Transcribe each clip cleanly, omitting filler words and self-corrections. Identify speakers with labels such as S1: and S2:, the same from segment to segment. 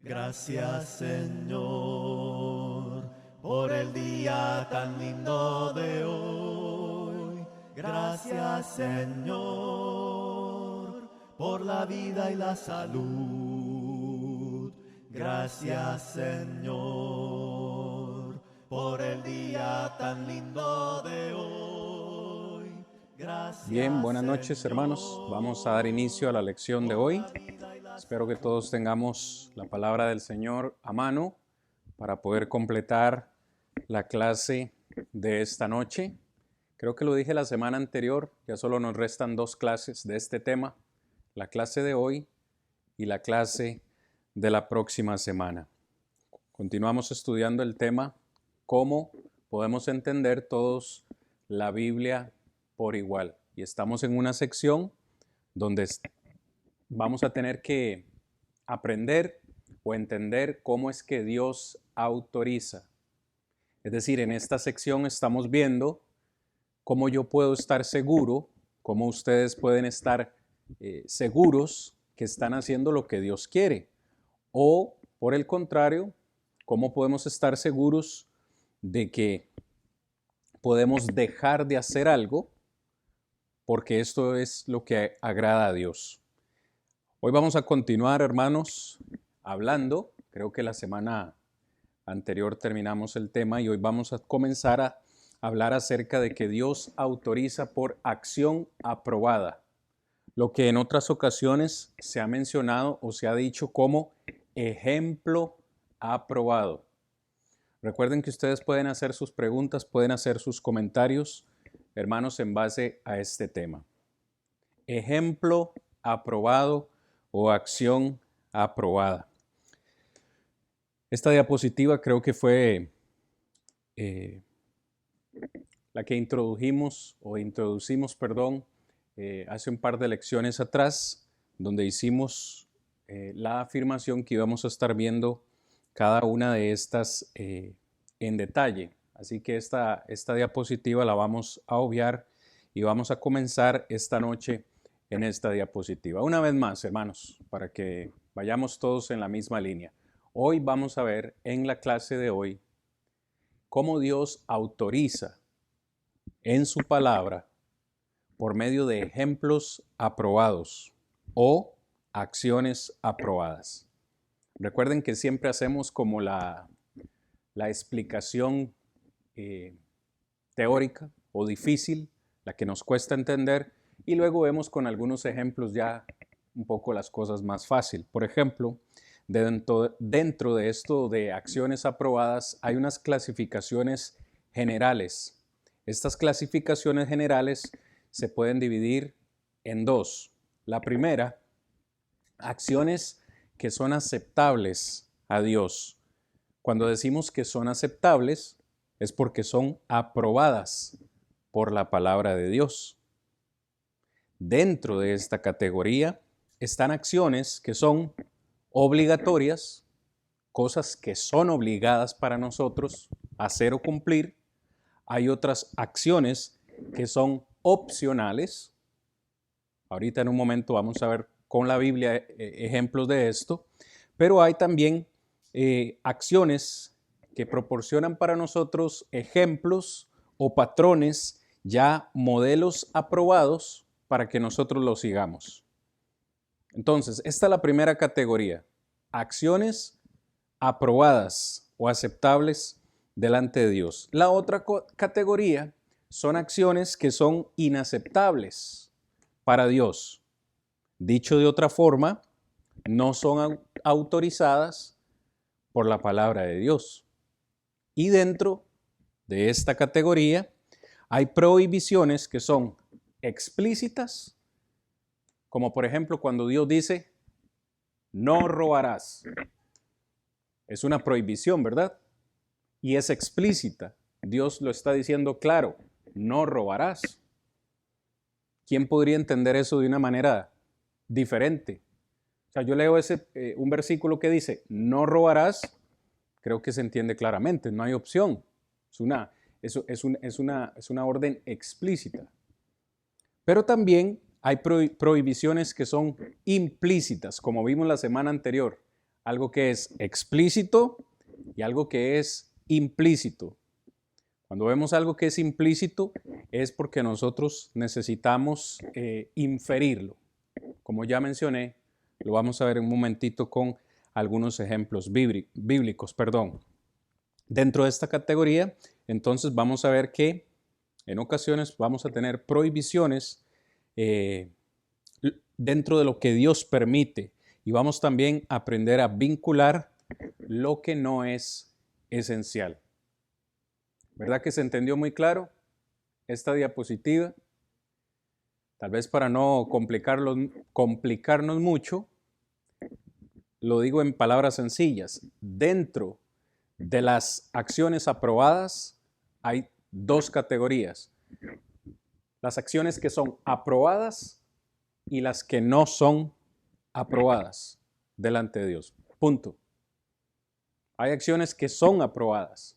S1: Gracias, Señor, por el día tan lindo de hoy. Gracias, Señor, por la vida y la salud. Gracias, Señor, por el día tan lindo de hoy. Gracias,
S2: Bien, buenas noches, hermanos. Vamos a dar inicio a la lección de hoy. Espero que todos tengamos la palabra del Señor a mano para poder completar la clase de esta noche. Creo que lo dije la semana anterior, ya solo nos restan 2 clases de este tema, la clase de hoy y la clase de la próxima semana. Continuamos estudiando el tema, cómo podemos entender todos la Biblia por igual. Y estamos en una sección donde vamos a tener que aprender o entender cómo es que Dios autoriza. Es decir, en esta sección estamos viendo cómo yo puedo estar seguro, cómo ustedes pueden estar seguros que están haciendo lo que Dios quiere. O, por el contrario, cómo podemos estar seguros de que podemos dejar de hacer algo porque esto es lo que agrada a Dios. Hoy vamos a continuar, hermanos, hablando. Creo que la semana anterior terminamos el tema y hoy vamos a comenzar a hablar acerca de que Dios autoriza por acción aprobada, lo que en otras ocasiones se ha mencionado o se ha dicho como ejemplo aprobado. Recuerden que ustedes pueden hacer sus preguntas, pueden hacer sus comentarios, hermanos, en base a este tema. Ejemplo aprobado o acción aprobada. Esta diapositiva creo que fue la que introducimos hace un par de lecciones atrás, donde hicimos la afirmación que íbamos a estar viendo cada una de estas en detalle. Así que esta diapositiva la vamos a obviar y vamos a comenzar esta noche en esta diapositiva. Una vez más, hermanos, para que vayamos todos en la misma línea. Hoy vamos a ver en la clase de hoy cómo Dios autoriza en su palabra por medio de ejemplos aprobados o acciones aprobadas. Recuerden que siempre hacemos como la explicación teórica o difícil, la que nos cuesta entender, y luego vemos con algunos ejemplos ya un poco las cosas más fácil. Por ejemplo, dentro de esto de acciones aprobadas hay unas clasificaciones generales. Estas clasificaciones generales se pueden dividir en 2. La primera, acciones que son aceptables a Dios. Cuando decimos que son aceptables, es porque son aprobadas por la palabra de Dios. Dentro de esta categoría están acciones que son obligatorias, cosas que son obligadas para nosotros hacer o cumplir. Hay otras acciones que son opcionales. Ahorita en un momento vamos a ver con la Biblia ejemplos de esto, pero hay también acciones que proporcionan para nosotros ejemplos o patrones, ya modelos aprobados para que nosotros los sigamos. Entonces, esta es la primera categoría, acciones aprobadas o aceptables delante de Dios. La otra categoría son acciones que son inaceptables para Dios. Dicho de otra forma, no son autorizadas por la palabra de Dios. Y dentro de esta categoría hay prohibiciones que son explícitas, como por ejemplo cuando Dios dice, no robarás. Es una prohibición, ¿verdad? Y es explícita. Dios lo está diciendo claro, no robarás. ¿Quién podría entender eso de una manera diferente? O sea, yo leo un versículo que dice, no robarás, creo que se entiende claramente, no hay opción. Es una orden explícita. Pero también hay prohibiciones que son implícitas, como vimos la semana anterior. algo que es explícito y algo que es implícito. Cuando vemos algo que es implícito es porque nosotros necesitamos inferirlo. Como ya mencioné, lo vamos a ver en un momentito con algunos ejemplos bíblicos. Dentro de esta categoría, entonces vamos a ver que en ocasiones vamos a tener prohibiciones dentro de lo que Dios permite y vamos también a aprender a vincular lo que no es esencial. ¿Verdad que se entendió muy claro esta diapositiva? Tal vez para no complicarnos mucho, lo digo en palabras sencillas. Dentro de las acciones aprobadas hay dos categorías. Las acciones que son aprobadas y las que no son aprobadas delante de Dios. Punto. Hay acciones que son aprobadas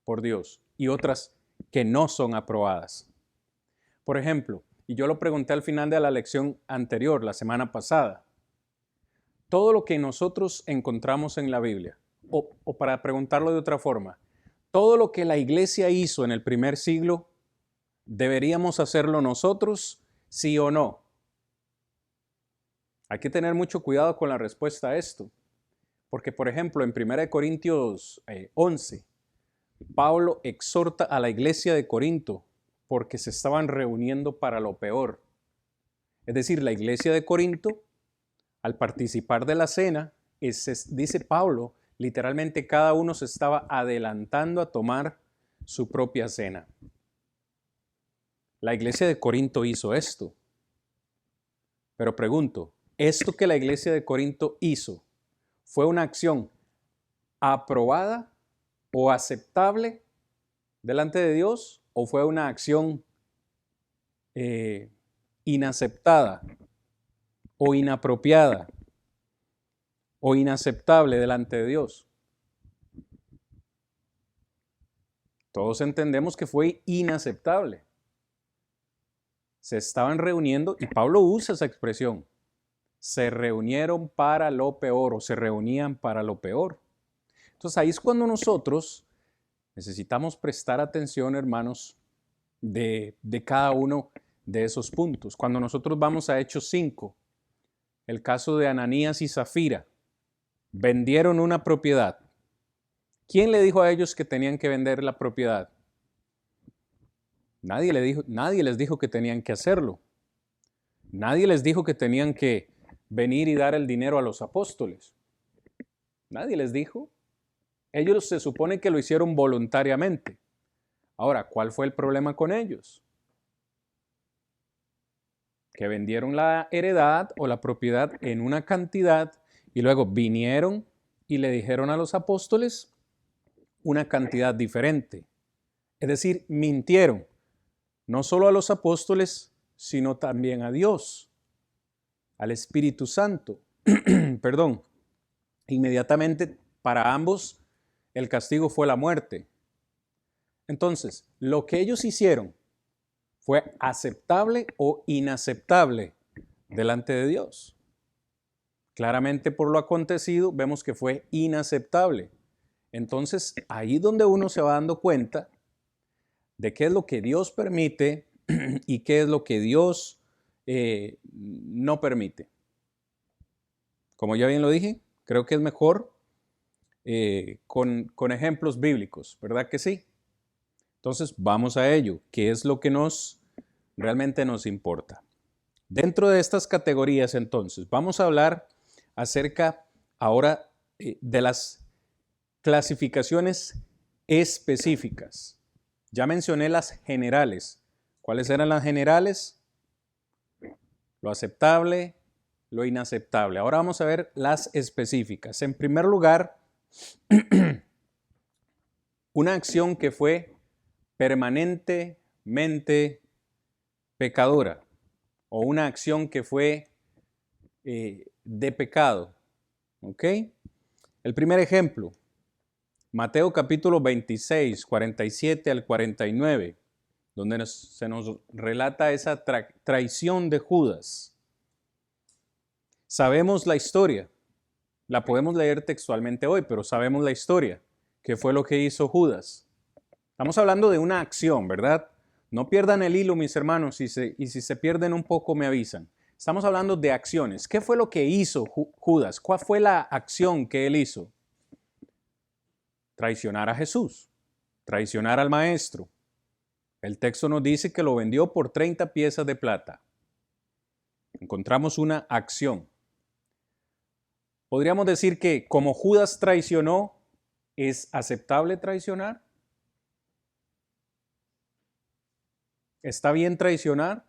S2: por Dios y otras que no son aprobadas. Por ejemplo, y yo lo pregunté al final de la lección anterior, la semana pasada, todo lo que nosotros encontramos en la Biblia, o para preguntarlo de otra forma, todo lo que la iglesia hizo en el primer siglo, ¿deberíamos hacerlo nosotros, sí o no? Hay que tener mucho cuidado con la respuesta a esto, porque por ejemplo en 1 Corintios 11, Pablo exhorta a la iglesia de Corinto porque se estaban reuniendo para lo peor. Es decir, la iglesia de Corinto, al participar de la cena, dice Pablo, literalmente cada uno se estaba adelantando a tomar su propia cena. La iglesia de Corinto hizo esto. Pero pregunto, ¿esto que la iglesia de Corinto hizo fue una acción aprobada o aceptable delante de Dios o fue una acción inaceptada o inapropiada o inaceptable delante de Dios? Todos entendemos que fue inaceptable. Se estaban reuniendo y Pablo usa esa expresión. Se reunieron para lo peor o se reunían para lo peor. Entonces ahí es cuando nosotros necesitamos prestar atención, hermanos, de cada uno de esos puntos. Cuando nosotros vamos a Hechos 5, el caso de Ananías y Zafira, vendieron una propiedad. ¿Quién le dijo a ellos que tenían que vender la propiedad? Nadie les dijo que tenían que hacerlo. Nadie les dijo que tenían que venir y dar el dinero a los apóstoles. Nadie les dijo. Ellos se supone que lo hicieron voluntariamente. Ahora, ¿cuál fue el problema con ellos? Que vendieron la heredad o la propiedad en una cantidad y luego vinieron y le dijeron a los apóstoles una cantidad diferente. Es decir, mintieron, no solo a los apóstoles, sino también a Dios, al Espíritu Santo. Perdón. Inmediatamente para ambos el castigo fue la muerte. Entonces, lo que ellos hicieron fue aceptable o inaceptable delante de Dios. Claramente por lo acontecido vemos que fue inaceptable. Entonces, ahí es donde uno se va dando cuenta de qué es lo que Dios permite y qué es lo que Dios no permite. Como ya bien lo dije, creo que es mejor con ejemplos bíblicos, ¿verdad que sí? Entonces, vamos a ello. ¿Qué es lo que realmente nos importa? Dentro de estas categorías, entonces, vamos a hablar acerca ahora de las clasificaciones específicas. Ya mencioné las generales. ¿Cuáles eran las generales? Lo aceptable, lo inaceptable. Ahora vamos a ver las específicas. En primer lugar, una acción que fue permanentemente pecadora o una acción que fue de pecado. ¿Ok? El primer ejemplo, Mateo capítulo 26, 47 al 49, donde se nos relata esa traición de Judas. Sabemos la historia. La podemos leer textualmente hoy, pero sabemos la historia. ¿Qué fue lo que hizo Judas? Estamos hablando de una acción, ¿verdad? No pierdan el hilo, mis hermanos, y si se pierden un poco me avisan. Estamos hablando de acciones. ¿Qué fue lo que hizo Judas? ¿Cuál fue la acción que él hizo? Traicionar a Jesús, traicionar al Maestro. El texto nos dice que lo vendió por 30 piezas de plata. Encontramos una acción. Podríamos decir que como Judas traicionó, ¿es aceptable traicionar? ¿Está bien traicionar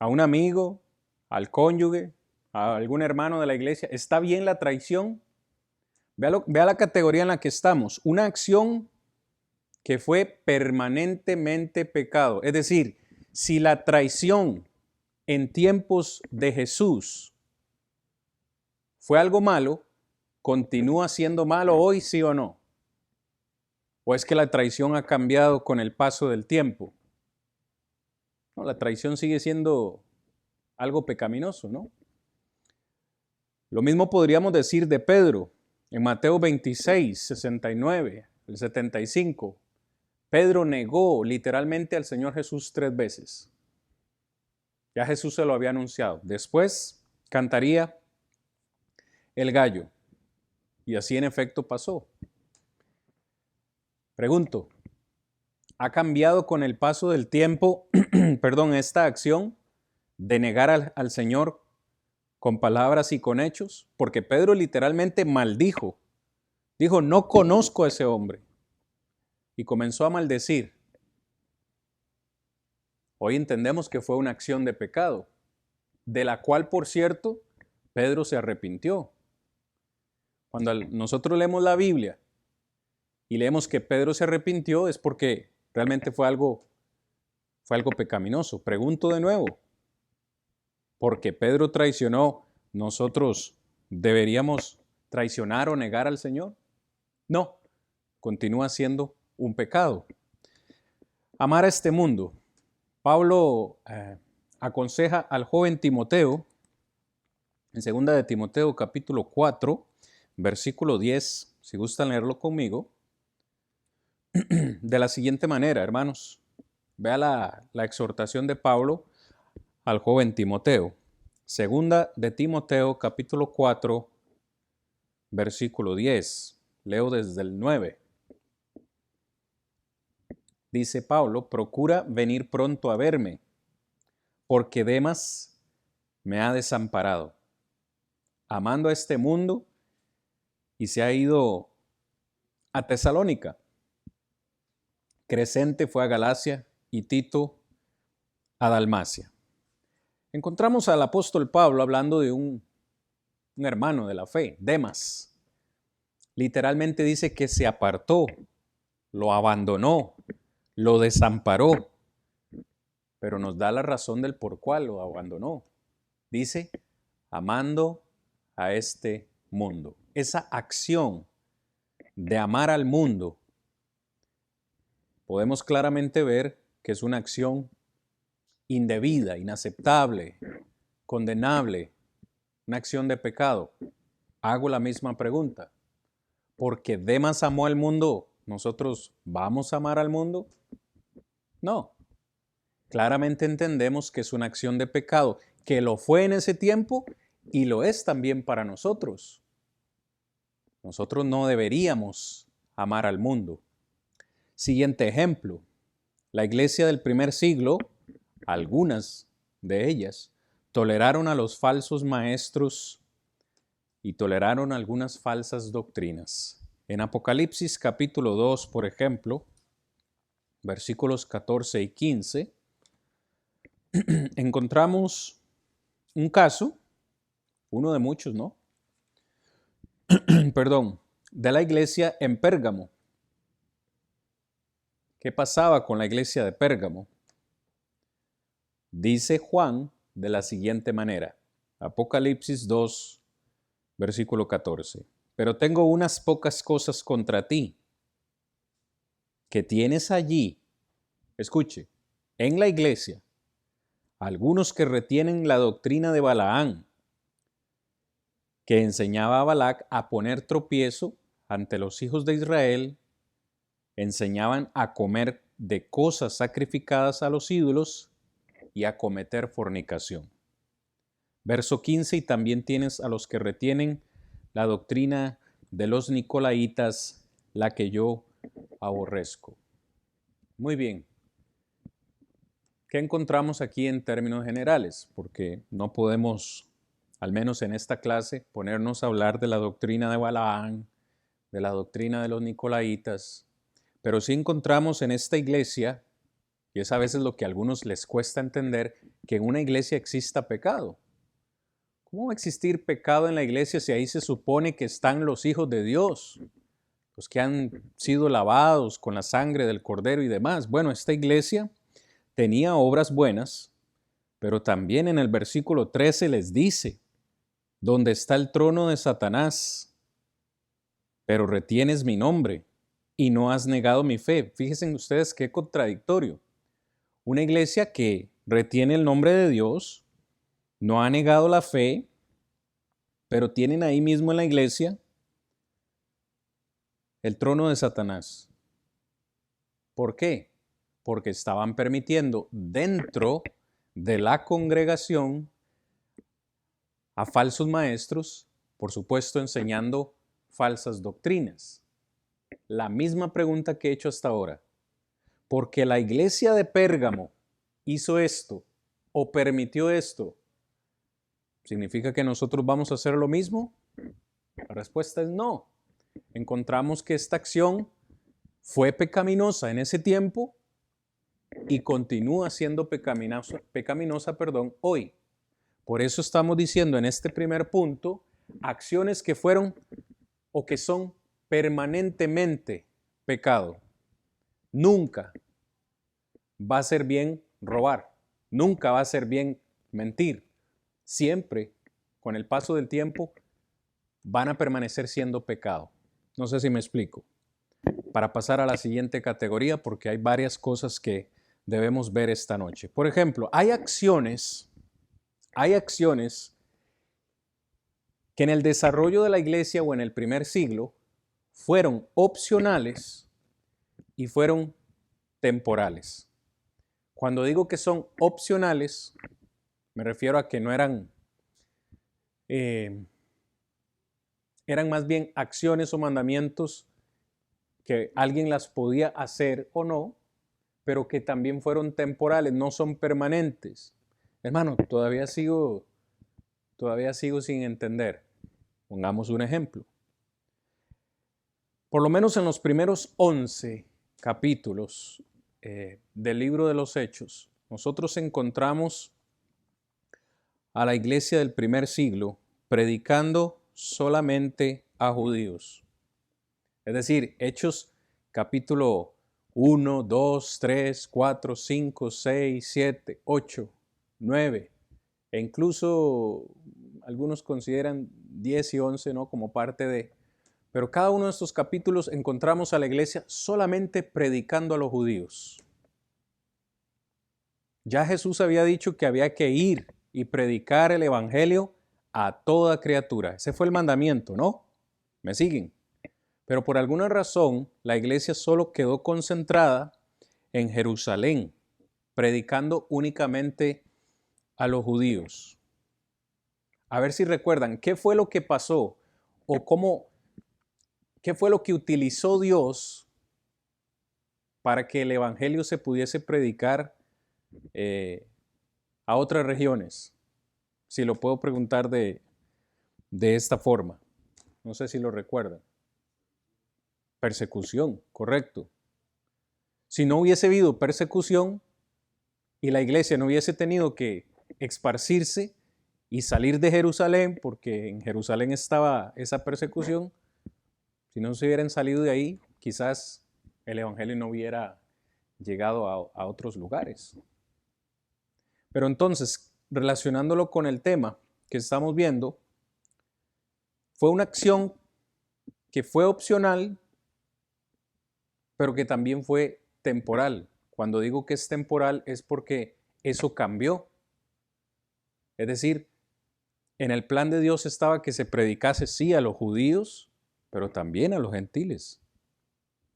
S2: a un amigo, al cónyuge, a algún hermano de la iglesia? ¿Está bien la traición? Vea la categoría en la que estamos. Una acción que fue permanentemente pecado. Es decir, si la traición en tiempos de Jesús fue algo malo, ¿continúa siendo malo hoy, sí o no? ¿O es que la traición ha cambiado con el paso del tiempo? No, la traición sigue siendo algo pecaminoso, ¿no? Lo mismo podríamos decir de Pedro en Mateo 26, 69, el 75. Pedro negó literalmente al Señor Jesús 3 veces. Ya Jesús se lo había anunciado. Después cantaría el gallo. Y así en efecto pasó. Pregunto, ¿ha cambiado con el paso del tiempo, esta acción de negar al Señor con palabras y con hechos? Porque Pedro literalmente maldijo. Dijo, no conozco a ese hombre. Y comenzó a maldecir. Hoy entendemos que fue una acción de pecado, de la cual, por cierto, Pedro se arrepintió. Cuando nosotros leemos la Biblia y leemos que Pedro se arrepintió, es porque realmente fue algo pecaminoso. Pregunto de nuevo, ¿porque Pedro traicionó, nosotros deberíamos traicionar o negar al Señor? No, continúa siendo un pecado. Amar a este mundo. Pablo aconseja al joven Timoteo, en 2 de Timoteo capítulo 4, versículo 10, si gustan leerlo conmigo, de la siguiente manera, hermanos. Vea la exhortación de Pablo al joven Timoteo. 2 de Timoteo capítulo 4, versículo 10. Leo desde el 9. Dice Pablo, procura venir pronto a verme, porque Demas me ha desamparado, amando a este mundo, y se ha ido a Tesalónica. Crescente fue a Galacia y Tito a Dalmacia. Encontramos al apóstol Pablo hablando de un hermano de la fe, Demas. Literalmente dice que se apartó, lo abandonó, lo desamparó, pero nos da la razón del por cuál lo abandonó. Dice, amando a este mundo. Esa acción de amar al mundo, podemos claramente ver que es una acción indebida, inaceptable, condenable, una acción de pecado. Hago la misma pregunta. ¿Porque Demas amó al mundo, nosotros vamos a amar al mundo? No. Claramente entendemos que es una acción de pecado, que lo fue en ese tiempo y lo es también para nosotros. Nosotros no deberíamos amar al mundo. Siguiente ejemplo. La iglesia del primer siglo, algunas de ellas, toleraron a los falsos maestros y toleraron algunas falsas doctrinas. En Apocalipsis capítulo 2, por ejemplo, versículos 14 y 15, encontramos un caso, uno de muchos, ¿no? De la iglesia en Pérgamo. ¿Qué pasaba con la iglesia de Pérgamo? Dice Juan de la siguiente manera, Apocalipsis 2, versículo 14. Pero tengo unas pocas cosas contra ti, que tienes allí, escuche, en la iglesia, algunos que retienen la doctrina de Balaán, que enseñaba a Balac a poner tropiezo ante los hijos de Israel, enseñaban a comer de cosas sacrificadas a los ídolos y a cometer fornicación. Verso 15, y también tienes a los que retienen la doctrina de los nicolaitas, la que yo aborrezco. Muy bien. ¿Qué encontramos aquí en términos generales? Porque no podemos, al menos en esta clase, ponernos a hablar de la doctrina de Balaam, de la doctrina de los nicolaitas, pero sí encontramos en esta iglesia, y es a veces lo que a algunos les cuesta entender, que en una iglesia exista pecado. ¿Cómo va a existir pecado en la iglesia si ahí se supone que están los hijos de Dios, los que han sido lavados con la sangre del Cordero y demás? Bueno, esta iglesia tenía obras buenas, pero también en el versículo 13 les dice, donde está el trono de Satanás, pero retienes mi nombre y no has negado mi fe. Fíjense ustedes qué contradictorio. Una iglesia que retiene el nombre de Dios, no ha negado la fe, pero tienen ahí mismo en la iglesia el trono de Satanás. ¿Por qué? Porque estaban permitiendo dentro de la congregación a falsos maestros, por supuesto enseñando falsas doctrinas. La misma pregunta que he hecho hasta ahora. ¿Porque la iglesia de Pérgamo hizo esto o permitió esto, significa que nosotros vamos a hacer lo mismo? La respuesta es no. Encontramos que esta acción fue pecaminosa en ese tiempo y continúa siendo pecaminosa hoy. Por eso estamos diciendo en este primer punto, acciones que fueron o que son permanentemente pecado. Nunca va a ser bien robar, nunca va a ser bien mentir. Siempre, con el paso del tiempo, van a permanecer siendo pecado. No sé si me explico. Para pasar a la siguiente categoría, porque hay varias cosas que debemos ver esta noche. Por ejemplo, hay acciones que en el desarrollo de la iglesia o en el primer siglo fueron opcionales y fueron temporales. Cuando digo que son opcionales, me refiero a que no eran más bien acciones o mandamientos que alguien las podía hacer o no, pero que también fueron temporales, no son permanentes. Hermano, todavía sigo sin entender. Pongamos un ejemplo. Por lo menos en los primeros 11 capítulos del libro de los Hechos, nosotros encontramos a la iglesia del primer siglo predicando solamente a judíos. Es decir, Hechos capítulo 1, 2, 3, 4, 5, 6, 7, 8, 9, e incluso algunos consideran 10 y 11, ¿no?, como parte de... Pero cada uno de estos capítulos encontramos a la iglesia solamente predicando a los judíos. Ya Jesús había dicho que había que ir y predicar el evangelio a toda criatura. Ese fue el mandamiento, ¿no? ¿Me siguen? Pero por alguna razón la iglesia solo quedó concentrada en Jerusalén, predicando únicamente a los judíos. A ver si recuerdan, ¿qué fue lo que pasó? O ¿qué fue lo que utilizó Dios para que el evangelio se pudiese predicar a otras regiones? Si lo puedo preguntar de esta forma. No sé si lo recuerdan. Persecución, correcto. Si no hubiese habido persecución y la iglesia no hubiese tenido que esparcirse y salir de Jerusalén, porque en Jerusalén estaba esa persecución, si no se hubieran salido de ahí, quizás el evangelio no hubiera llegado a otros lugares. Pero entonces, relacionándolo con el tema que estamos viendo, fue una acción que fue opcional, pero que también fue temporal. Cuando digo que es temporal es porque eso cambió. Es decir, En el plan de Dios estaba que se predicase sí a los judíos, pero también a los gentiles.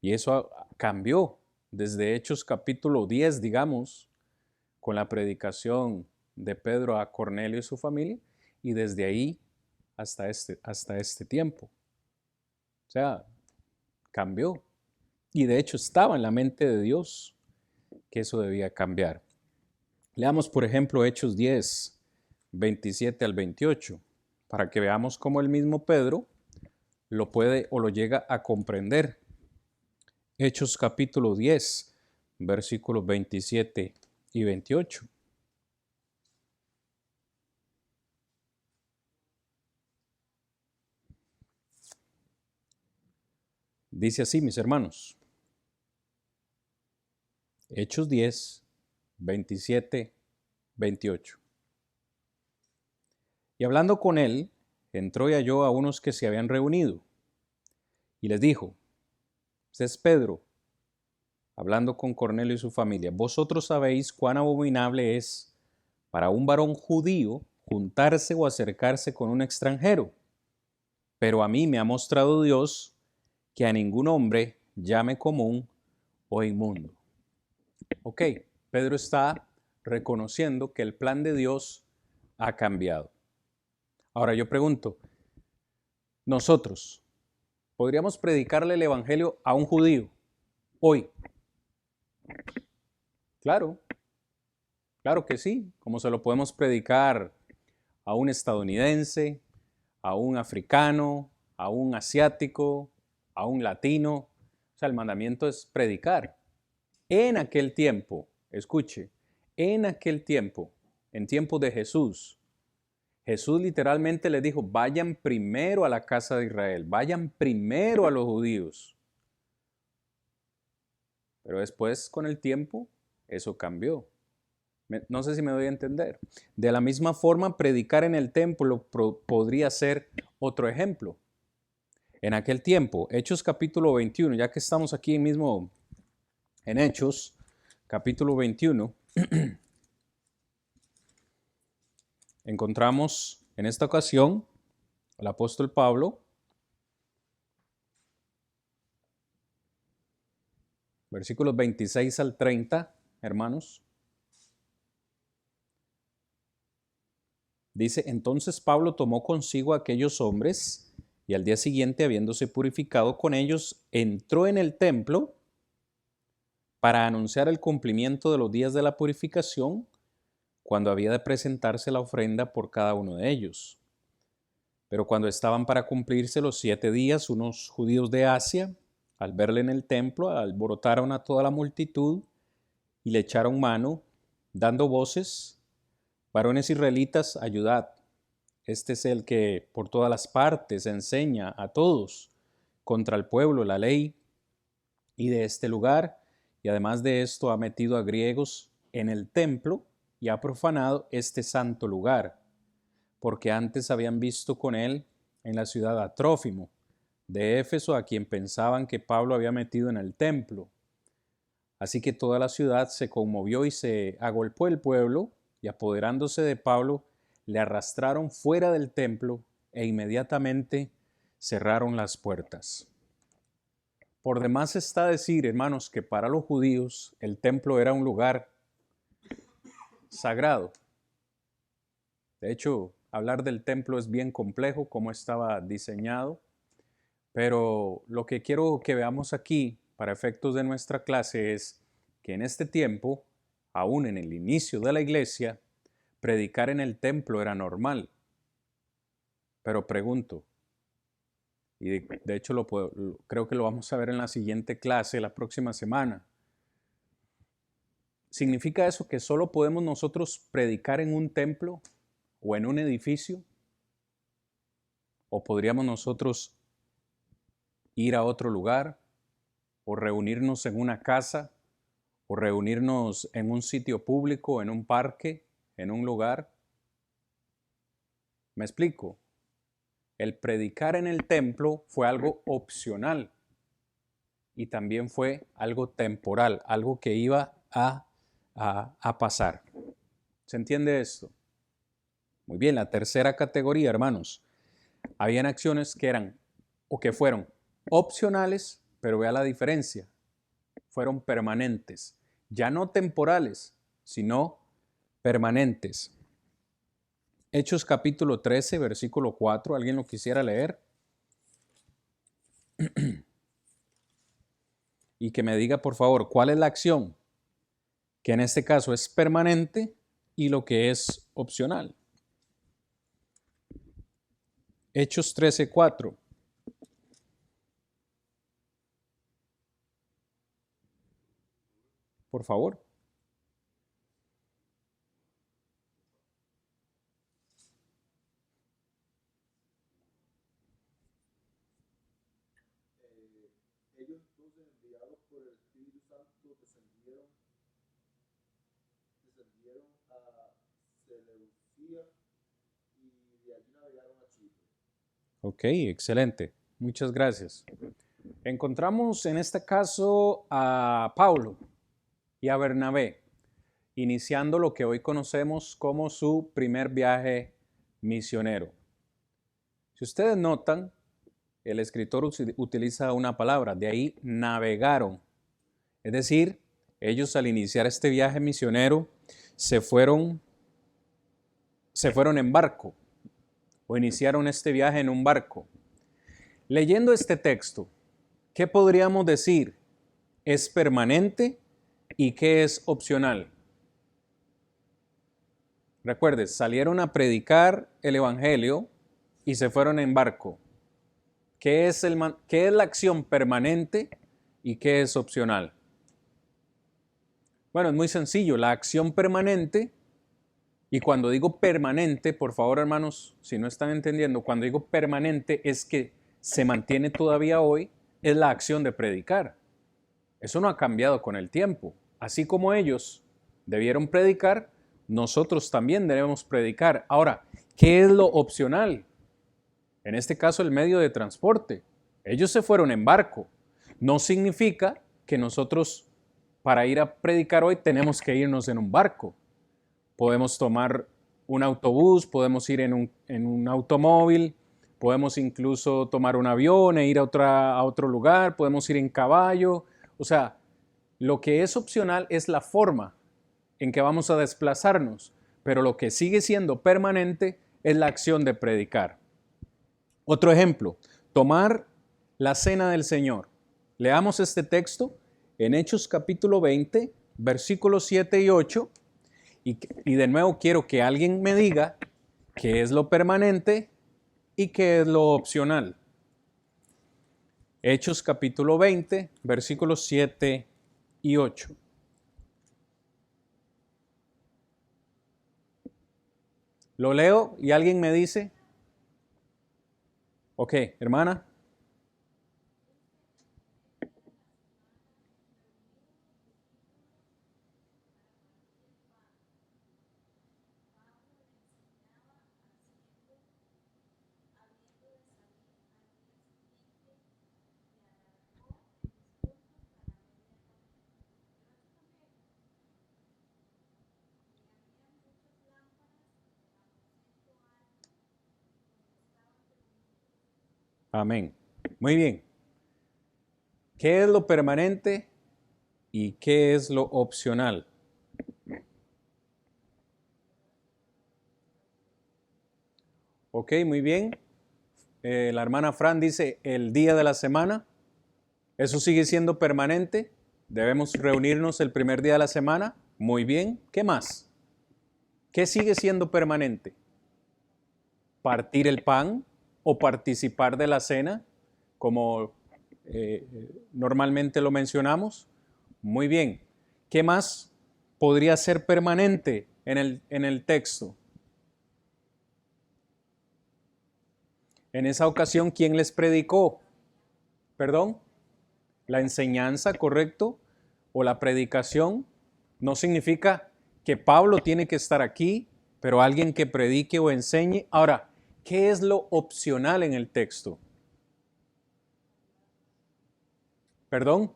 S2: Y eso cambió desde Hechos capítulo 10, digamos, con la predicación de Pedro a Cornelio y su familia, y desde ahí hasta este tiempo. O sea, cambió. Y de hecho estaba en la mente de Dios que eso debía cambiar. Leamos, por ejemplo, Hechos 10, 27 al 28, para que veamos cómo el mismo Pedro lo puede o lo llega a comprender. Hechos capítulo 10, versículos 27 y 28. Dice así, mis hermanos. Hechos 10, 27, 28. Y hablando con él, entró y halló a unos que se habían reunido, y les dijo: Este es Pedro, hablando con Cornelio y su familia. Vosotros sabéis cuán abominable es para un varón judío juntarse o acercarse con un extranjero. Pero a mí me ha mostrado Dios que a ningún hombre llame común o inmundo. Ok, Pedro está reconociendo que el plan de Dios ha cambiado. Ahora yo pregunto, nosotros, ¿podríamos predicarle el evangelio a un judío hoy? Claro, claro que sí, como se lo podemos predicar a un estadounidense, a un africano, a un asiático, a un latino. O sea, el mandamiento es predicar. En aquel tiempo, escuche, en aquel tiempo, en tiempo de Jesús, Jesús literalmente les dijo: vayan primero a la casa de Israel, vayan primero a los judíos. Pero después, con el tiempo, eso cambió. No sé si me doy a entender. De la misma forma, predicar en el templo podría ser otro ejemplo. En aquel tiempo, Hechos capítulo 21, ya que estamos aquí mismo en Hechos capítulo 21, encontramos en esta ocasión al apóstol Pablo, versículos 26 al 30, hermanos. Dice: entonces Pablo tomó consigo a aquellos hombres y al día siguiente, habiéndose purificado con ellos, entró en el templo para anunciar el cumplimiento de los días de la purificación, cuando había de presentarse la ofrenda por cada uno de ellos. Pero cuando estaban para cumplirse los 7 días, unos judíos de Asia, al verle en el templo, alborotaron a toda la multitud y le echaron mano, dando voces: varones israelitas, ayudad. Este es el que por todas las partes enseña a todos contra el pueblo la ley y de este lugar, y además de esto ha metido a griegos en el templo y ha profanado este santo lugar, porque antes habían visto con él en la ciudad a Trófimo de Éfeso, a quien pensaban que Pablo había metido en el templo. Así que toda la ciudad se conmovió y se agolpó el pueblo, y apoderándose de Pablo, le arrastraron fuera del templo e inmediatamente cerraron las puertas. Por demás está decir, hermanos, que para los judíos el templo era un lugar sagrado. De hecho, hablar del templo es bien complejo, cómo estaba diseñado, pero lo que quiero que veamos aquí, para efectos de nuestra clase, es que en este tiempo, aún en el inicio de la iglesia, predicar en el templo era normal. Pero pregunto, y de hecho creo que lo vamos a ver en la siguiente clase, la próxima semana. ¿Significa eso que solo podemos nosotros predicar en un templo o en un edificio? ¿O podríamos nosotros ir a otro lugar o reunirnos en una casa o reunirnos en un sitio público, en un parque, en un lugar? ¿Me explico? El predicar en el templo fue algo opcional y también fue algo temporal, algo que iba a pasar. ¿Se entiende esto? Muy bien, la tercera categoría, hermanos. Habían acciones que eran o que fueron opcionales, pero vea la diferencia. Fueron permanentes. Ya no temporales, sino permanentes. Hechos capítulo 13, versículo 4. ¿Alguien lo quisiera leer? Y que me diga, por favor, cuál es la acción que en este caso es permanente y lo que es opcional. Hechos 13, 4. Por favor.
S1: Ellos entonces enviados por el Espíritu Santo descendieron a Seleucia y de allí navegaron a Chipre.
S2: Ok, excelente. Muchas gracias. Encontramos en este caso a Pablo y a Bernabé, iniciando lo que hoy conocemos como su primer viaje misionero. Si ustedes notan, el escritor utiliza una palabra, de ahí navegaron. Es decir, ellos al iniciar este viaje misionero se fueron en barco o iniciaron este viaje en un barco. Leyendo este texto, ¿qué podríamos decir es permanente y qué es opcional? Recuerde, salieron a predicar el evangelio y se fueron en barco. ¿Qué es la acción permanente y qué es opcional? Bueno, es muy sencillo. La acción permanente, y cuando digo permanente, por favor, hermanos, si no están entendiendo, cuando digo permanente es que se mantiene todavía hoy, es la acción de predicar. Eso no ha cambiado con el tiempo. Así como ellos debieron predicar, nosotros también debemos predicar. Ahora, ¿qué es lo opcional? En este caso, el medio de transporte. Ellos se fueron en barco. No significa que nosotros, para ir a predicar hoy, tenemos que irnos en un barco. Podemos tomar un autobús, podemos ir en un automóvil, podemos incluso tomar un avión e ir a otro lugar, podemos ir en caballo. O sea, lo que es opcional es la forma en que vamos a desplazarnos, pero lo que sigue siendo permanente es la acción de predicar. Otro ejemplo, tomar la cena del Señor. Leamos este texto en Hechos capítulo 20, versículos 7 y 8, y de nuevo quiero que alguien me diga qué es lo permanente y qué es lo opcional. Hechos capítulo 20, versículos 7 y 8. Lo leo y alguien me dice, ok, hermana. Amén. Muy bien. ¿Qué es lo permanente y qué es lo opcional? Ok, muy bien. La hermana Fran dice el día de la semana. Eso sigue siendo permanente. Debemos reunirnos el primer día de la semana. Muy bien. ¿Qué más? ¿Qué sigue siendo permanente? Partir el pan o participar de la cena, como normalmente lo mencionamos. Muy bien. ¿Qué más podría ser permanente en el texto? En esa ocasión, ¿quién les predicó? ¿Perdón? La enseñanza, ¿correcto? O la predicación. No significa que Pablo tiene que estar aquí, pero alguien que predique o enseñe. Ahora, ¿qué es lo opcional en el texto? ¿Perdón?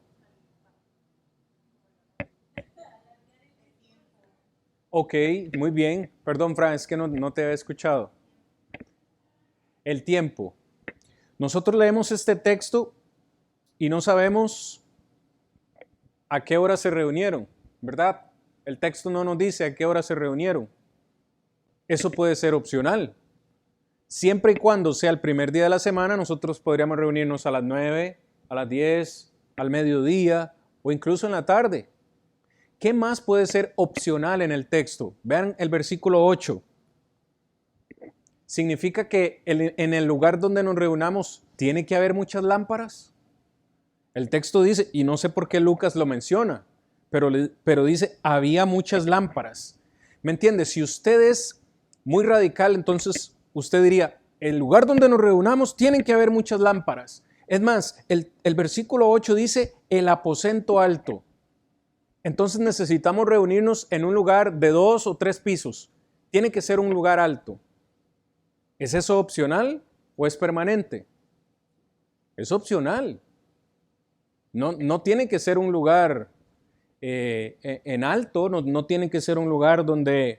S2: Ok, muy bien. Perdón, Fran, es que no te había escuchado. El tiempo. Nosotros leemos este texto y no sabemos a qué hora se reunieron, ¿verdad? El texto no nos dice a qué hora se reunieron. Eso puede ser opcional. Siempre y cuando sea el primer día de la semana, nosotros podríamos reunirnos a las 9, a las 10, al mediodía o incluso en la tarde. ¿Qué más puede ser opcional en el texto? Vean el versículo 8. ¿Significa que en el lugar donde nos reunamos tiene que haber muchas lámparas? El texto dice, y no sé por qué Lucas lo menciona, pero dice, había muchas lámparas. ¿Me entiende? Si usted es muy radical, entonces usted diría, el lugar donde nos reunamos tienen que haber muchas lámparas. Es más, el versículo 8 dice, el aposento alto. Entonces necesitamos reunirnos en un lugar de 2 o 3 pisos. Tiene que ser un lugar alto. ¿Es eso opcional o es permanente? Es opcional. No tiene que ser un lugar en alto, no tiene que ser un lugar donde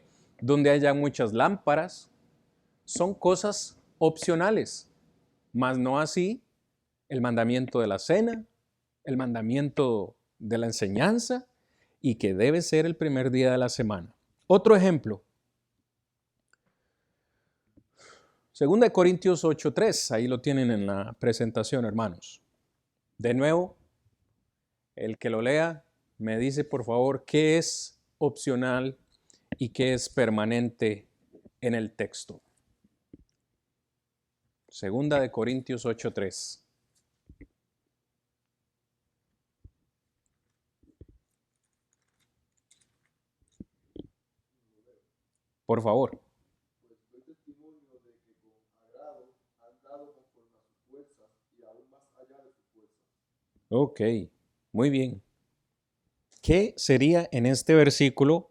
S2: haya muchas lámparas. Son cosas opcionales, mas no así el mandamiento de la cena, el mandamiento de la enseñanza y que debe ser el primer día de la semana. Otro ejemplo, 2 Corintios 8:3, ahí lo tienen en la presentación, hermanos. De nuevo, el que lo lea me dice por favor qué es opcional y qué es permanente en el texto. 2 Corintios 8:3. Por favor.
S1: Pues doy testimonio de que con agrado han dado conforme a sus fuerzas y aún más allá de sus fuerzas.
S2: Ok, muy bien. ¿Qué sería en este versículo,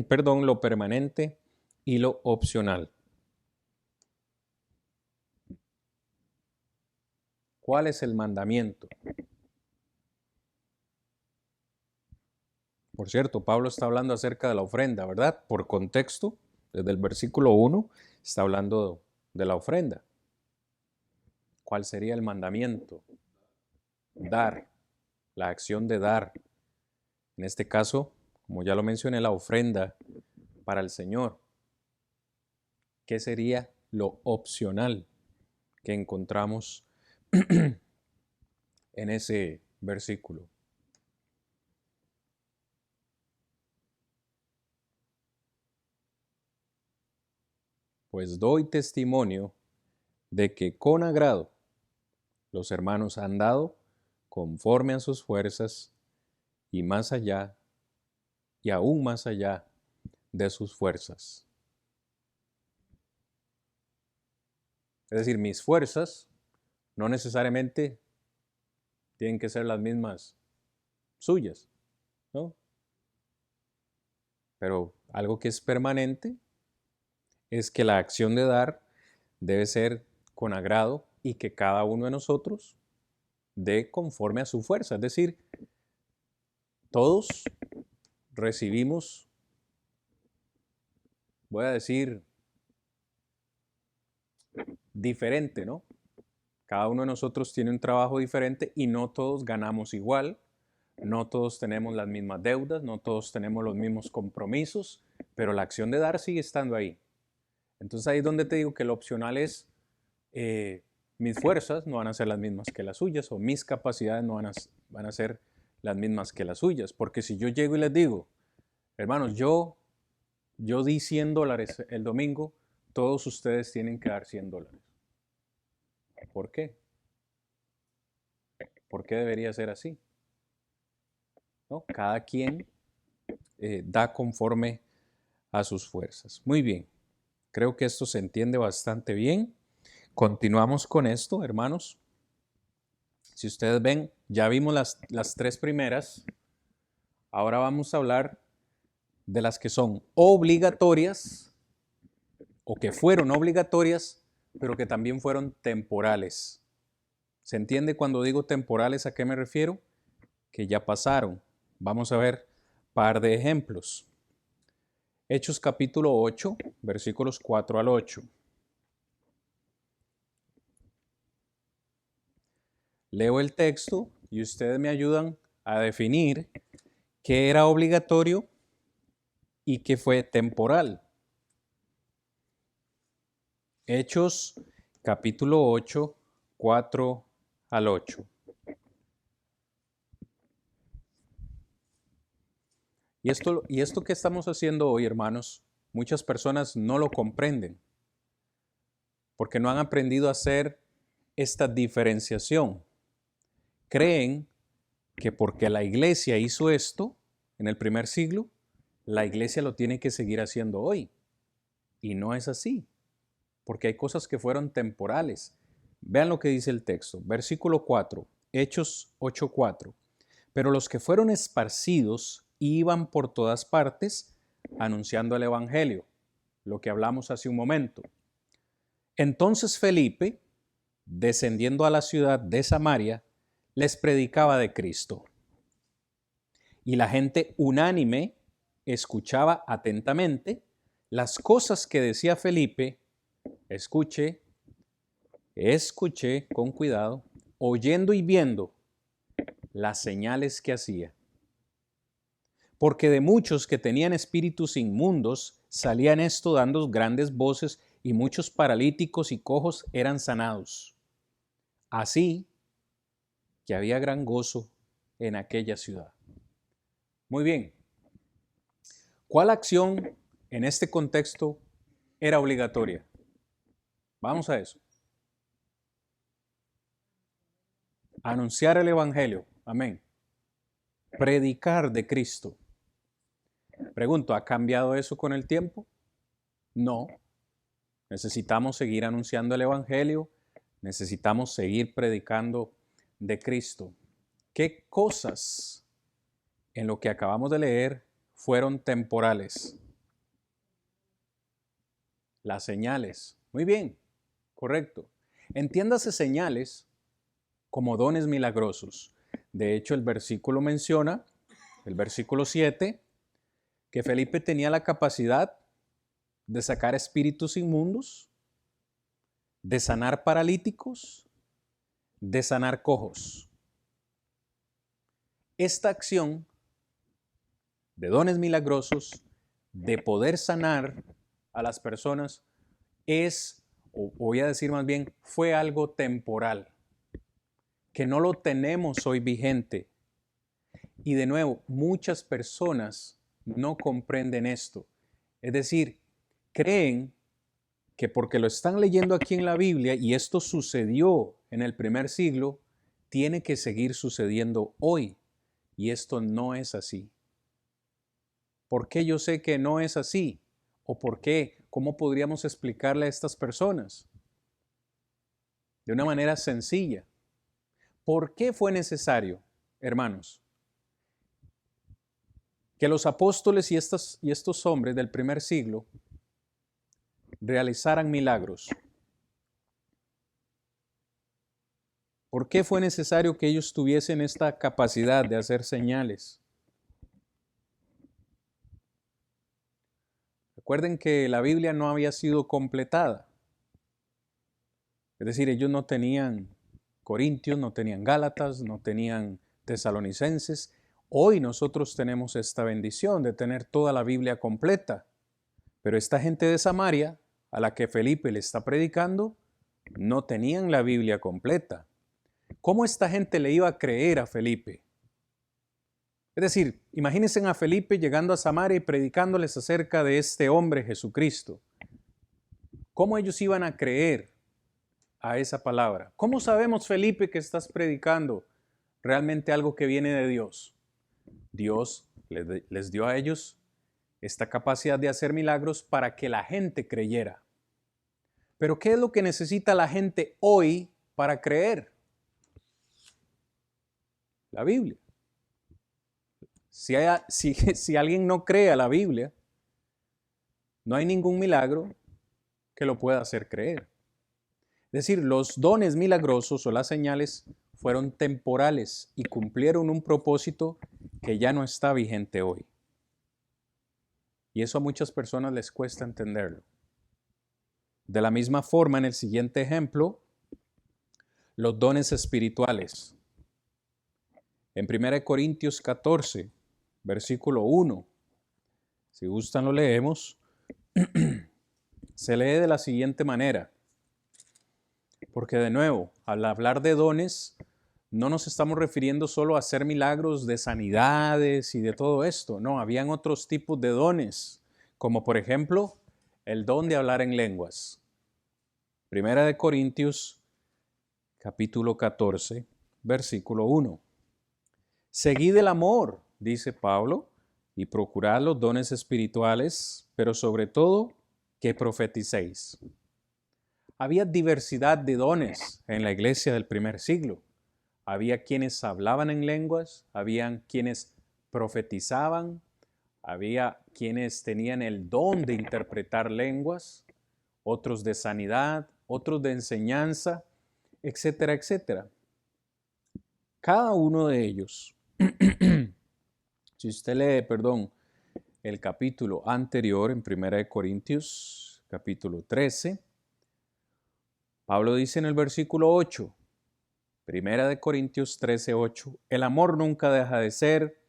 S2: perdón, lo permanente y lo opcional? ¿Cuál es el mandamiento? Por cierto, Pablo está hablando acerca de la ofrenda, ¿verdad? Por contexto, desde el versículo 1 está hablando de la ofrenda. ¿Cuál sería el mandamiento? Dar, la acción de dar. En este caso, como ya lo mencioné, la ofrenda para el Señor. ¿Qué sería lo opcional que encontramos en ese versículo? Pues doy testimonio de que con agrado los hermanos han dado conforme a sus fuerzas y más allá y aún más allá de sus fuerzas. Es decir, mis fuerzas no necesariamente tienen que ser las mismas suyas, ¿no? Pero algo que es permanente es que la acción de dar debe ser con agrado y que cada uno de nosotros dé conforme a su fuerza. Es decir, todos recibimos, voy a decir, diferente, ¿no? Cada uno de nosotros tiene un trabajo diferente y no todos ganamos igual, no todos tenemos las mismas deudas, no todos tenemos los mismos compromisos, pero la acción de dar sigue estando ahí. Entonces ahí es donde te digo que lo opcional es, mis fuerzas no van a ser las mismas que las suyas o mis capacidades no van a ser las mismas que las suyas, porque si yo llego y les digo, hermanos, yo di $100 el domingo, todos ustedes tienen que dar $100. ¿Por qué? ¿Por qué debería ser así? ¿No? Cada quien da conforme a sus fuerzas. Muy bien, creo que esto se entiende bastante bien. Continuamos con esto, hermanos. Si ustedes ven, ya vimos las 3 primeras. Ahora vamos a hablar de las que son obligatorias o que fueron obligatorias, pero que también fueron temporales. ¿Se entiende cuando digo temporales a qué me refiero? Que ya pasaron. Vamos a ver un par de ejemplos. Hechos capítulo 8, versículos 4 al 8. Leo el texto y ustedes me ayudan a definir qué era obligatorio y qué fue temporal. Hechos capítulo 8, 4 al 8. Y esto que estamos haciendo hoy, hermanos, muchas personas no lo comprenden porque no han aprendido a hacer esta diferenciación. Creen que porque la iglesia hizo esto en el primer siglo, la iglesia lo tiene que seguir haciendo hoy. Y no es así, porque hay cosas que fueron temporales. Vean lo que dice el texto, versículo 4, Hechos 8:4. Pero los que fueron esparcidos iban por todas partes anunciando el evangelio, lo que hablamos hace un momento. Entonces Felipe, descendiendo a la ciudad de Samaria, les predicaba de Cristo. Y la gente unánime escuchaba atentamente las cosas que decía Felipe. Escuche con cuidado, oyendo y viendo las señales que hacía. Porque de muchos que tenían espíritus inmundos salían esto dando grandes voces y muchos paralíticos y cojos eran sanados. Así que había gran gozo en aquella ciudad. Muy bien. ¿Cuál acción en este contexto era obligatoria? Vamos a eso. Anunciar el evangelio. Amén. Predicar de Cristo. Pregunto, ¿ha cambiado eso con el tiempo? No. Necesitamos seguir anunciando el evangelio. Necesitamos seguir predicando de Cristo. ¿Qué cosas en lo que acabamos de leer fueron temporales? Las señales. Muy bien, correcto. Entiéndase señales como dones milagrosos. De hecho, el versículo menciona, el versículo 7, que Felipe tenía la capacidad de sacar espíritus inmundos, de sanar paralíticos, de sanar cojos. Esta acción de dones milagrosos, de poder sanar a las personas, es, o voy a decir más bien, fue algo temporal, que no lo tenemos hoy vigente. Y de nuevo, muchas personas no comprenden esto. Es decir, creen que porque lo están leyendo aquí en la Biblia y esto sucedió en el primer siglo, tiene que seguir sucediendo hoy. Y esto no es así. ¿Por qué yo sé que no es así? ¿O por qué? ¿Cómo podríamos explicarle a estas personas? De una manera sencilla. ¿Por qué fue necesario, hermanos, que los apóstoles y estos hombres del primer siglo realizaran milagros? ¿Por qué fue necesario que ellos tuviesen esta capacidad de hacer señales? Recuerden que la Biblia no había sido completada. Es decir, ellos no tenían Corintios, no tenían Gálatas, no tenían Tesalonicenses. Hoy nosotros tenemos esta bendición de tener toda la Biblia completa. Pero esta gente de Samaria, a la que Felipe le está predicando, no tenían la Biblia completa. ¿Cómo esta gente le iba a creer a Felipe? Es decir, imagínense a Felipe llegando a Samaria y predicándoles acerca de este hombre Jesucristo. ¿Cómo ellos iban a creer a esa palabra? ¿Cómo sabemos, Felipe, que estás predicando realmente algo que viene de Dios? Dios les dio a ellos esta capacidad de hacer milagros para que la gente creyera. Pero ¿qué es lo que necesita la gente hoy para creer? La Biblia. Si alguien no cree a la Biblia, no hay ningún milagro que lo pueda hacer creer. Es decir, los dones milagrosos o las señales fueron temporales y cumplieron un propósito que ya no está vigente hoy. Y eso a muchas personas les cuesta entenderlo. De la misma forma, en el siguiente ejemplo, los dones espirituales. En 1 Corintios 14, versículo 1, si gustan lo leemos, se lee de la siguiente manera. Porque de nuevo, al hablar de dones, no nos estamos refiriendo solo a hacer milagros de sanidades y de todo esto. No, habían otros tipos de dones, como por ejemplo, el don de hablar en lenguas. 1 Corintios, capítulo 14, versículo 1. Seguid el amor, dice Pablo, y procurad los dones espirituales, pero sobre todo que profeticéis. Había diversidad de dones en la iglesia del primer siglo. Había quienes hablaban en lenguas, habían quienes profetizaban, había quienes tenían el don de interpretar lenguas, otros de sanidad, otros de enseñanza, etcétera, etcétera. Cada uno de ellos, si usted lee, el capítulo anterior en 1 Corintios, capítulo 13, Pablo dice en el versículo 8, 1 Corintios 13, 8, el amor nunca deja de ser,